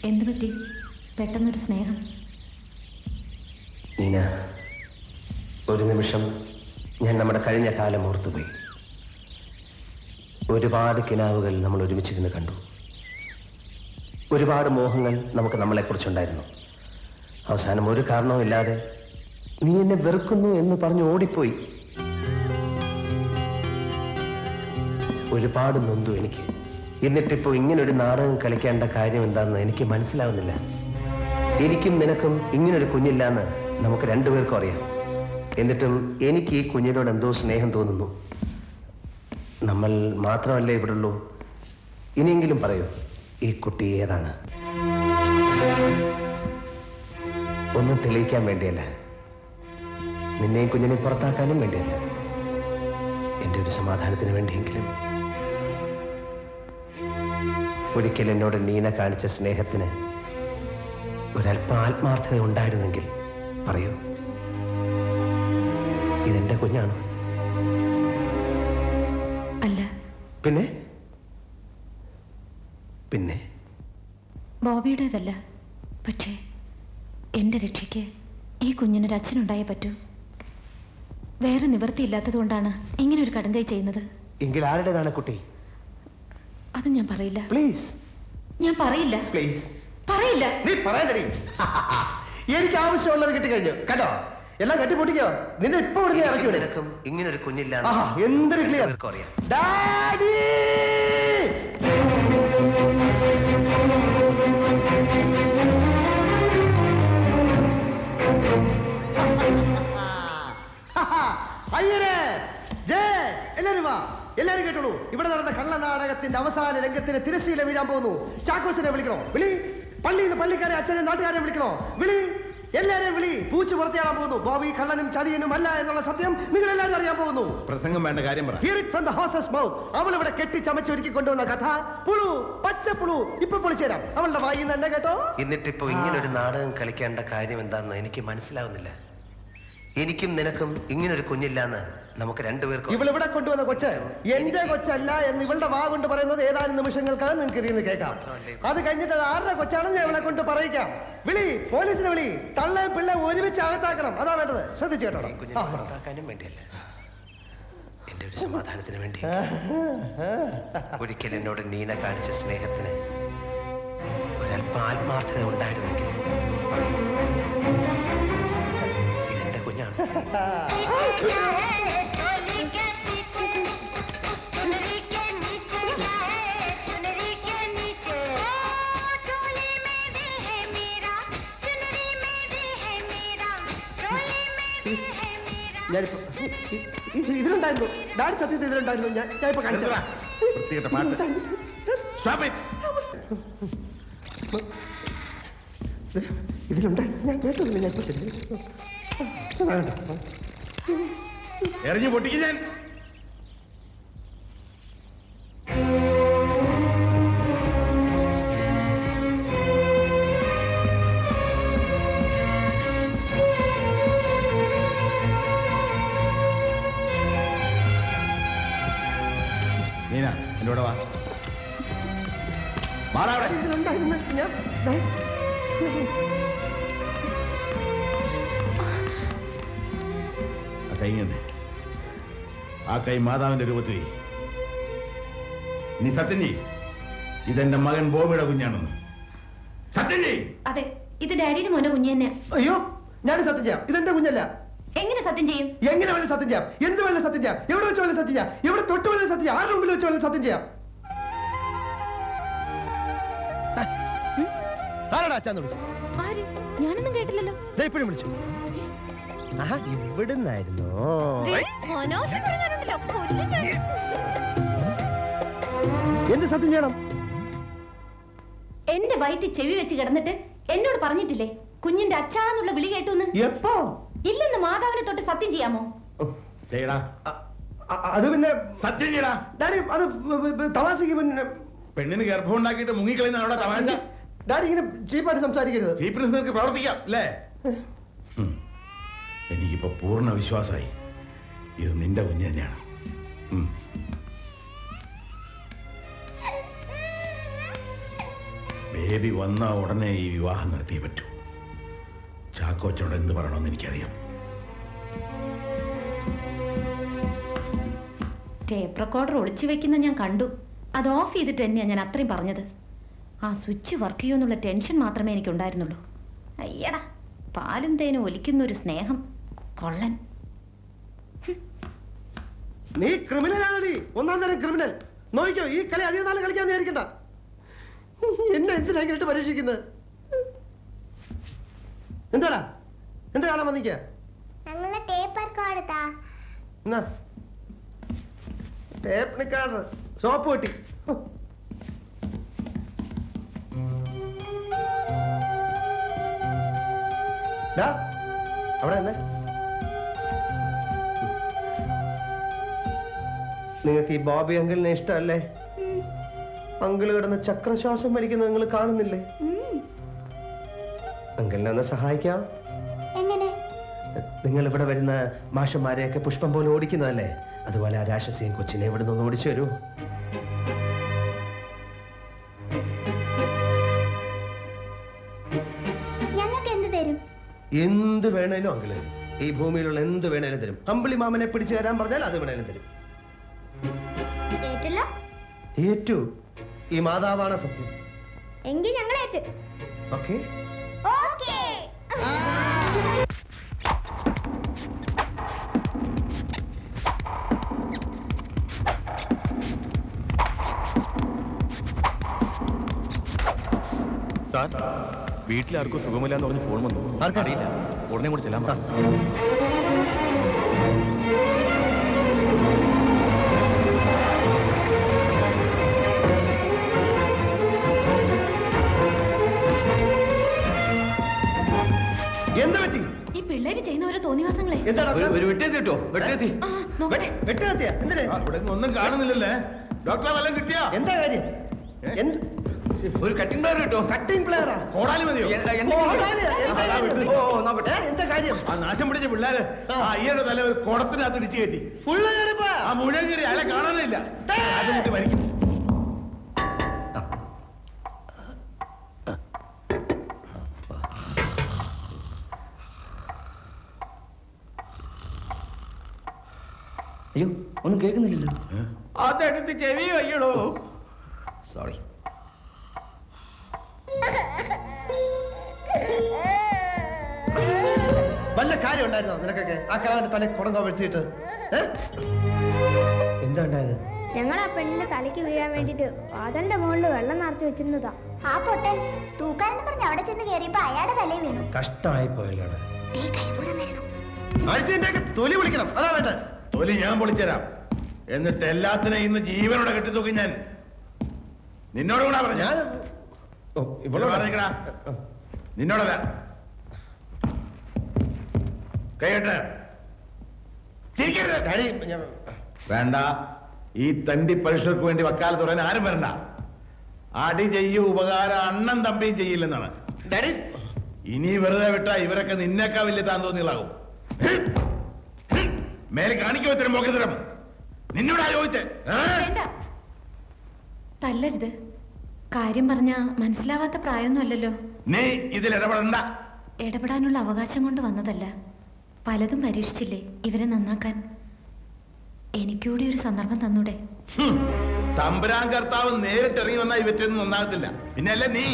എന്തു പറ്റി പെട്ടെന്നൊരു സ്നേഹം? നീന, ഒരു നിമിഷം ഞാൻ നമ്മുടെ കഴിഞ്ഞ കാലം ഓർത്തുപോയി. ഒരുപാട് കിനാവുകൾ നമ്മൾ ഒരുമിച്ചിരുന്ന് കണ്ടു. ഒരുപാട് മോഹങ്ങൾ നമുക്ക് നമ്മളെക്കുറിച്ചുണ്ടായിരുന്നു. അവസാനം ഒരു കാരണവുമില്ലാതെ നീ എന്നെ വെറുക്കുന്നു എന്ന് പറഞ്ഞ് ഓടിപ്പോയി. ഒരുപാട് നൊന്തു എനിക്ക്. എന്നിട്ടിപ്പോ ഇങ്ങനൊരു നാടകം കളിക്കേണ്ട കാര്യം എന്താണെന്ന് എനിക്ക് മനസ്സിലാവുന്നില്ല. എനിക്കും നിനക്കും ഇങ്ങനൊരു കുഞ്ഞില്ലാന്ന് നമുക്ക് രണ്ടുപേർക്കും അറിയാം. എന്നിട്ടും എനിക്ക് ഈ കുഞ്ഞിനോട് എന്തോ സ്നേഹം തോന്നുന്നു. നമ്മൾ മാത്രമല്ലേ ഇവിടുള്ളൂ. ഇനിയെങ്കിലും പറയൂ, ഈ കുട്ടി ഏതാണ്? ഒന്നും തെളിയിക്കാൻ വേണ്ടിയല്ല, നിന്നെയും കുഞ്ഞിനെ പുറത്താക്കാനും വേണ്ടിയല്ല, എൻ്റെ ഒരു സമാധാനത്തിന് വേണ്ടിയെങ്കിലും. ഒരിക്കൽ എന്നോട് നീന കാണിച്ച സ്നേഹത്തിന് ഒരല്പം ആത്മാർത്ഥത ഉണ്ടായിരുന്നെങ്കിൽ പറയൂ, ഇതെന്റെ കുഞ്ഞാണോ? അല്ല. പിന്നെ? പിന്നെ ബോബിയുടേതല്ല. പക്ഷേ എൻ്റെ രക്ഷയ്ക്ക് ഈ കുഞ്ഞിനൊരു അച്ഛനുണ്ടായേ പറ്റൂ. വേറെ നിവൃത്തിയില്ലാത്തത് കൊണ്ടാണ് ഇങ്ങനെ ഒരു കടുങ്കൈ ചെയ്യുന്നത്. എങ്കിൽ ആരുടേതാണ് കുട്ടി? അത് ഞാൻ പറയില്ല. പ്ലീസ്. ഞാൻ പറയില്ല. പ്ലീസ് പറയില്ല. നീ പറയണ്ടടി. എനിക്ക് ആവശ്യമുള്ളത് കിട്ടിക്കഴിഞ്ഞു കേട്ടോ. എല്ലാം കെട്ടിപ്പൊട്ടിക്കോ. നിന്നെ ഇപ്പൊ ഇറക്കി നിനക്കും ഇങ്ങനൊരു കുഞ്ഞില്ല. എന്തൊരു ക്ലിയർ അറിയാം. ഡാഡി അയ്യരെ ജയ എല്ലാരും വാ. എല്ലാരും കേട്ടോളൂ. ഇവിടെ നടന്ന കള്ളനാടകത്തിന്റെ അവസാന രംഗത്തിന് തിരശ്ശീല വീഴാൻ പോകുന്നു. ചാക്കോച്ചനെ വിളിക്കണോ? വിളി. പള്ളിയിൽ നിന്ന് പള്ളിക്കാരെ, അച്ഛനെ, നാട്ടുകാരെ വിളിക്കണോ? വിളി. എല്ലാരെയും വിളി. പൂച്ചു പുറത്തിയാൻ പോകുന്നു. ബോബി കള്ളനും ചതിയനും അല്ല എന്നുള്ള സത്യം നിങ്ങൾ എല്ലാവരും അറിയാൻ പോകുന്നു. പ്രസംഗം വേണ്ട കാര്യം പറ. Hear it from the horse's mouth. അവൾ ഇവിടെ കെട്ടി ചമച്ചൊരുക്കി കൊണ്ടുവന്ന കഥ പുളു, പച്ചപ്പുളു ഇപ്പൊ പൊളിച്ചേരാം. അവളുടെ വായിൽ തന്നെ കേട്ടോ. എന്നിട്ടിപ്പോ ഇങ്ങനൊരു നാടകം കളിക്കേണ്ട കാര്യം എന്താണെന്ന് എനിക്ക് മനസ്സിലാവുന്നില്ല. എനിക്കും നിനക്കും ഇങ്ങനൊരു കുഞ്ഞില്ലാന്ന് നമുക്ക് രണ്ടുപേർക്കും. ഇവളിവിടെ കൊണ്ടുവന്ന കൊച്ച് എന്റെ കൊച്ചല്ല എന്ന് ഇവളുടെ വാ കൊണ്ട് പറയുന്നത് ഏതാനും നിമിഷങ്ങൾക്കാണ് നിങ്ങൾക്ക് ഇതിൽ നിന്ന് കേൾക്കാം. അത് കഴിഞ്ഞിട്ട് അത് ആരുടെ കൊച്ചാണെന്ന് ഞാൻ ഇവളെ കൊണ്ട് പറയിക്കാം. വിളി, പോലീസിനെ വിളി. തള്ളയും പിള്ളേ ഒരുമിച്ച് അകത്താക്കണം. അതാ വേണ്ടത്. ശ്രദ്ധിച്ചു കേട്ടോ. കുഞ്ഞിനെ പുറത്താക്കാനും വേണ്ടിയല്ല, എന്റെ ഒരു സമാധാനത്തിന് വേണ്ടി. ഒരിക്കൽ എന്നോട് നീന കാണിച്ച സ്നേഹത്തിന് ഒരല്പം ആത്മാർത്ഥത ഉണ്ടായിരുന്നെങ്കിൽ ഇതെന്റെ കുഞ്ഞാണ്. ഇതിലുണ്ടായിരുന്നു ഡാഡി, സത്യത്തിൽ ഇതിലുണ്ടായിരുന്നു. ഞാനിപ്പോ കാണിച്ചു. ഇതിലുണ്ടായിരുന്നു. ഞാൻ കേട്ടില്ല. ഞാൻ എറിഞ്ഞു പൊട്ടിക്ക് ഞാൻ. നീന എന്റെ കൂടെ വാ. മാറാവിടെ. ഇതിലുണ്ടായിരുന്നു. ഞാൻ ആ കൈ മാതാവിന്റെ രൂപത്തിൽ. നീ സത്യം ചെയ്യ്, ഇതെന്റെ മകൻ ബോബിയുടെ കുഞ്ഞാണെന്ന്. സത്യം ചെയ്യ്. അതെ, ഇത് ഡാഡിയുടെ മോനെ കുഞ്ഞ് തന്നെ. അയ്യോ, ഞാൻ സത്യം ചെയ്യാം. ഇതെന്റെ കുഞ്ഞല്ല. എങ്ങനെ സത്യം ചെയ്യും? എങ്ങനെ വേണം സത്യം ചെയ്യാം? എന്ത് വേണം സത്യം ചെയ്യാം? എവിടെ വെച്ച് വേണം സത്യം ചെയ്യാം? എവിടെ തൊട്ട് വേണം സത്യം ചെയ്യാം? ആരുടെ മുമ്പിൽ വെച്ച് വേണം സത്യം ചെയ്യാം? ആരാടാ അച്ഛാന്ന് വിളിച്ചു? ഞാനൊന്നും കേട്ടില്ലല്ലോ. ഇപ്പോഴും വിളിച്ചു. ഇവിടുന്നായിരുന്നോ? എന്ത് സത്യം ചെയ്യണം? എന്റെ വയറ്റിൽ ചെവി വെച്ച് കിടന്നിട്ട് എന്നോട് പറഞ്ഞിട്ടില്ലേ കുഞ്ഞിന്റെ അച്ഛാന്നുള്ള വിളി കേട്ടൂന്ന്? എപ്പോ? ഇല്ലെന്ന് മാതാവിനെ തൊട്ട് സത്യം ചെയ്യാമോ? അത് പിന്നെ സത്യം ചെയ്യടാ ഡാഡി. അത് തമാശക്ക് പിന്നെ പെണ്ണിന് ഗർഭം ഉണ്ടാക്കിയിട്ട് മുങ്ങിക്കളയുന്ന അവിടെ തമാശ. ഡാഡി ഇങ്ങനെ ചീപ്പായിട്ട് സംസാരിക്കരുത്. ചീപ്പിനെസ് നിനക്ക് പ്രവർത്തിക്കാം അല്ലേ? എനിക്കിപ്പോ പൂർണ്ണ വിശ്വാസമായി ഇത് നിന്റെ കുഞ്ഞ് തന്നെയാണ്. ബേബി വന്ന ഉടനെ ഈ വിവാഹം നടത്തിയേ പറ്റൂ. ചാക്കോച്ചനോട് എന്ത് പറയണമെന്ന് എനിക്കറിയാം. ടേപ്പ് റെക്കോർഡർ ഒളിച്ചു വെക്കുന്ന ഞാൻ കണ്ടു. അത് ഓഫ് ചെയ്തിട്ട് തന്നെയാണ് ഞാൻ അത്രയും പറഞ്ഞത്. ആ സ്വിച്ച് വർക്ക് ചെയ്യുമെന്നുള്ള ടെൻഷൻ മാത്രമേ എനിക്കുണ്ടായിരുന്നുള്ളൂ. അയ്യടാ, പാലും തേനും ഒലിക്കുന്ന ഒരു സ്നേഹം. കൊള്ളൻ. നീ ക്രിമിനലാണി, ഒന്നാം തരം ക്രിമിനൽ. നോക്കിക്കോ, ഈ കളി അധികം നാളെ കളിക്കാൻ വിചാരിക്കണ്ട. എന്നെ എന്തിനാ കേട്ട് പരീക്ഷിക്കുന്നത്? എന്താടാ, എന്താ കാണാൻ വന്നിക്ക? ടേപ്പ് റെക്കോർഡർ, സോപ്പ് പൊട്ടി. അവിടെ തന്നെ നിങ്ങൾക്ക് ഈ ബോബി അങ്കിളിനെ ഇഷ്ടമല്ലേ? അങ്കിള് കിടന്ന് ചക്രശ്വാസം വലിക്കുന്നത് നിങ്ങൾ കാണുന്നില്ലേ? അങ്കിളിനെ ഒന്ന് സഹായിക്കാം. നിങ്ങൾ ഇവിടെ വരുന്ന മാഷന്മാരെയൊക്കെ പുഷ്പം പോലെ ഓടിക്കുന്നതല്ലേ? അതുപോലെ ആ രാക്ഷസിയും കൊച്ചിനെ ഇവിടെ നിന്ന് ഓടിച്ചു വരൂ. എന്ത് വേണേലും അങ്കിള് തരും. ഈ ഭൂമിയിലുള്ള എന്ത് വേണേലും തരും. അമ്പിളി മാമനെ പിടിച്ചു തരാൻ പറഞ്ഞാൽ അത് വേണേലും തരും. ഏറ്റു. ഈ മാതാവാണ് സത്യം. എങ്കിൽ ഞങ്ങൾ ഏറ്റു. ഓക്കേ. സാർ, വീട്ടിലാർക്കും സുഖമില്ലാന്ന് പറഞ്ഞ് ഫോൺ വന്നു. ആർക്കറിയില്ല. ഉടനെ കൂടെ ചെല്ലാൻ പറ. എന്താ പറ്റി? ഈ പിള്ളേര് ചെയ്യുന്ന ഓരോ തോന്നിവാസങ്ങളെ. ഒരു വെട്ടിയെത്തി കിട്ടോ? വെട്ടിയെത്തി. വെട്ടുകത്തിയ എന്തിനാ? ഒന്നും കാണുന്നില്ലല്ലേ? ഡോക്ടറെ വല്ലതും കിട്ടിയാ? എന്താ കാര്യം? ഒരു കട്ടിംഗ് പ്ലെയർ കിട്ടോ? കട്ടിംഗ് പ്ലെയറാ? കോടാലി മതിയോ? എന്താ കാര്യം? ആ നാശം പിടിച്ച പിള്ളേര് അയ്യയുടെ തല ഒരു കുടത്തിനകത്ത് ഇടിച്ചു കയറ്റി. ആ മുഴുവൻ കയറി അയാളെ കാണാനില്ല. മരിക്കും. അയ്യോ, ഒന്നും കേൾക്കുന്നില്ലല്ലോ. അതെടുത്ത് ചെവി വയ്യടോ. സോറി. വല്ല കാര്യം ഉണ്ടായിരുന്നോ നിനക്കൊക്കെ? ആ കളവന്റെ തല കുടങ്ങോ വെച്ചിട്ട് എന്താ ഉണ്ടായത്? ഞങ്ങൾ ആ പെണ്ണിന്റെ തലയ്ക്ക് വീഴാൻ വേണ്ടിട്ട് വാതലിന്റെ മുകളിൽ വെള്ളം നിറച്ചു വെച്ചിരുന്നതാ. ആ പൊട്ടൻ തൂക്കാനെന്ന് പറഞ്ഞ് അവിടെ ചെന്ന് കയറിയപ്പോ അയാളുടെ തലയിൽ വീണു. കഷ്ടമായി പോയല്ലോടെ. തൊലി വിളിക്കണം, അതാ വേണ്ടത്. തൊലി ഞാൻ പൊളിച്ചരാം. എന്നിട്ട് എല്ലാത്തിനും ഇന്ന് ജീവനോടെ കെട്ടിത്തൂക്കി ഞാൻ. നിന്നോട് കൂടാ പറഞ്ഞ നിന്നോടല്ല. കൈകെട്ട്. വേണ്ട. ഈ തണ്ടി പരീക്ഷകൾക്ക് വേണ്ടി വക്കാലത്ത് പറയാൻ ആരും വരണ്ട. അടി ചെയ്യൂ ഉപകാരം അണ്ണൻ തമ്പിയും ചെയ്യില്ലെന്നാണ്. ഇനി വെറുതെ വിട്ടാ ഇവരൊക്കെ നിന്നേക്കാ വലിയ താൻ തോന്നികളാകും. മേലെ കാണിക്കോ ഇത്തരം പോക്കത്തരം? നിന്നോടാ ചോദിച്ചേ? തല്ലരുത്. കാര്യം പറഞ്ഞാ മനസ്സിലാവാത്ത പ്രായമൊന്നും അല്ലല്ലോ. നീ ഇതിൽ ഇടപെടണ്ട. ഇടപെടാനുള്ള അവകാശം കൊണ്ട് വന്നതല്ല. പലതും പരീക്ഷിച്ചില്ലേ ഇവരെ നന്നാക്കാൻ. എനിക്കൂടി ഒരു സന്ദർഭം തന്നൂടെ? തമ്പുരാൻ കർത്താവ് നേരിട്ട് ഇറങ്ങി വന്നാൽ ഇവറ്റൊന്നും നന്നാകത്തില്ല. പിന്നല്ലേ നീ?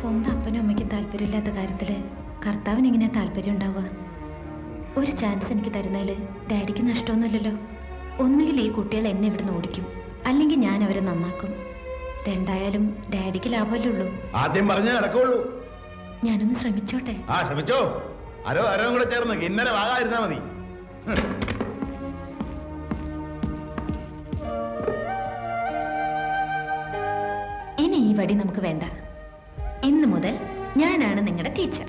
സ്വന്തം അപ്പനും അമ്മയ്ക്കും താല്പര്യമില്ലാത്ത കാര്യത്തില് കർത്താവിന് എങ്ങനെയാ താല്പര്യം ഉണ്ടാവുക? ഒരു ചാൻസ് എനിക്ക് തരുന്നതില് ഡാഡിക്ക് നഷ്ടമൊന്നുമില്ലല്ലോ. ഒന്നുകിൽ ഈ കുട്ടികൾ എന്നെ ഇവിടുന്ന് ഓടിക്കും, അല്ലെങ്കിൽ ഞാൻ അവരെ നന്നാക്കും. രണ്ടായാലും ഡാഡിക്ക് ലാഭമല്ലേ ഉള്ളൂ. ആദ്യം പറഞ്ഞേ നടക്കുള്ളൂ. ഞാനൊന്ന് ശ്രമിച്ചോട്ടെ? ആ ശ്രമിച്ചോ. അരവും കൂടെ ചേർന്ന് ഇന്നലെ വാകാതിരുന്നാ മതി. ഇനി ഈ വടി നമുക്ക് വേണ്ട. ഇന്നു മുതൽ ഞാനാണ് നിങ്ങളുടെ ടീച്ചർ.